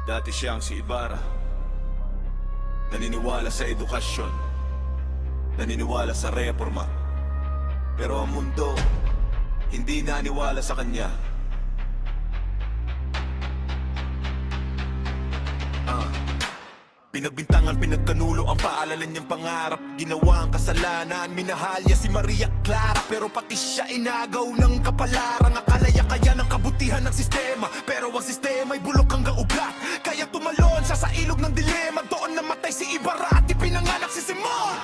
Dati siyang si Ibarra, naniniwala sa edukasyon, naniniwala sa reforma. Pero ang mundo, hindi naniwala sa kanya. Pinagbintangan, pinagkanulo ang paalalan niyang pangarap. Ginawa ang kasalanan, minahal niya si Maria Clara. Pero pati siya inagaw ng kapalaran. Akala niya kaya ng kabutihan ng sistema, pero ang sistema'y bulok hanggang ugat. Kaya tumalon siya sa ilog ng dilema. Doon namatay si Ibarra at ipinanganak si Simon.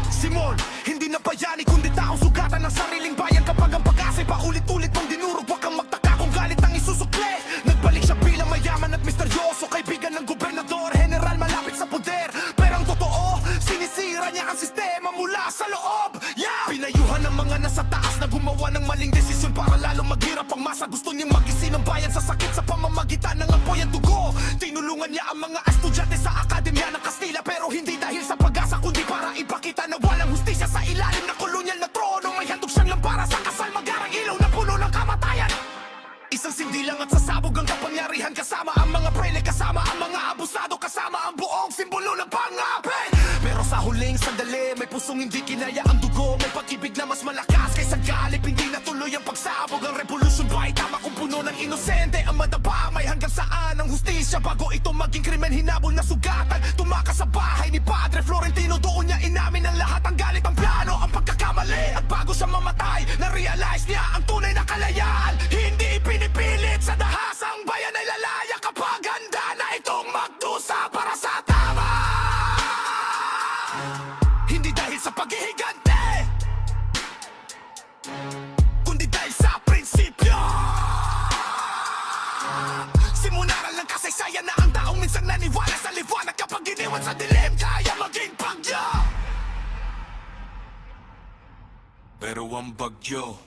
Simon, hindi na bayani kundi taong sugatan ng sariling bayan. Kapag ang pag-asa'y paulit-ulit mong dinurog, huwag kang magtaka kung galit ang isusukli. Nagbalik siya bilang mayaman at misteryoso, kaibigan ng gobernador, general malapit sa poder. Pero ang totoo, sinisira niya ang sistema mula sa loob. Pinayuhan ng mga nasa taas na gumawa ng maling desisyon para lalong maghirap ang masa. Gusto niyang magisin ang bayan sa sakit sa pamamagitan ng apoy at dugo. Tinulungan niya ang mga estudyante sa Akademya ng Kastila, pero hindi dahil sa pag-asa kundi para ipakita na walang hustisya sa ilalim ng kolonyal na trono. May handog siyang lampara sa kasal, magarang ilaw na puno ng kamatayan. Isang sindi lang at sasabog ang kapangyarihan, kasama ang mga prele, kasama ang mga abusado, kasama ang buong simbolo ng pangapin. Pero sa huling sandali, may pusong hindi kinaya ang dugo. May pag-ibig na mas malakas kaysa galip. Hindi natuloy ang pagsabog, ang revolusyon ba'y tama kung puno ng inosente ang madamay? Hanggang saan ang hustisya bago ito maging krimen? Hinabol na sugatan, tumakas sa bahay ni Padre Florentino. Doon niya inamin ang lahat, ang galit, ang plano, ang pagkakamali. At bago siya mamatay, na-realize niya ang tunay na kalayaan. Hindi pinipilit sa dahas, ang bayan ay lalaya kapag handa na itong magdusa para sa tama. Hindi dahil sa paghihigante, kundi dahil sa prinsipyo. Simunaran ng kasaysayan na ang taong minsang naniwala sa liwanag, kapag iniwan sa dilim, kaya maging bagyo. Pero ang bagyo,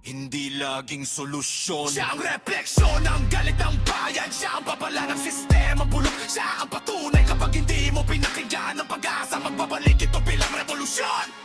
hindi laging solusyon. Siya ang refleksyon ng galit ng bayan. Siya ang babala ng sistema bulok. Siya ang patunay kapag hindi mo pinakinggan ang pag-asa. Magbabalik ito bilang revolusyon.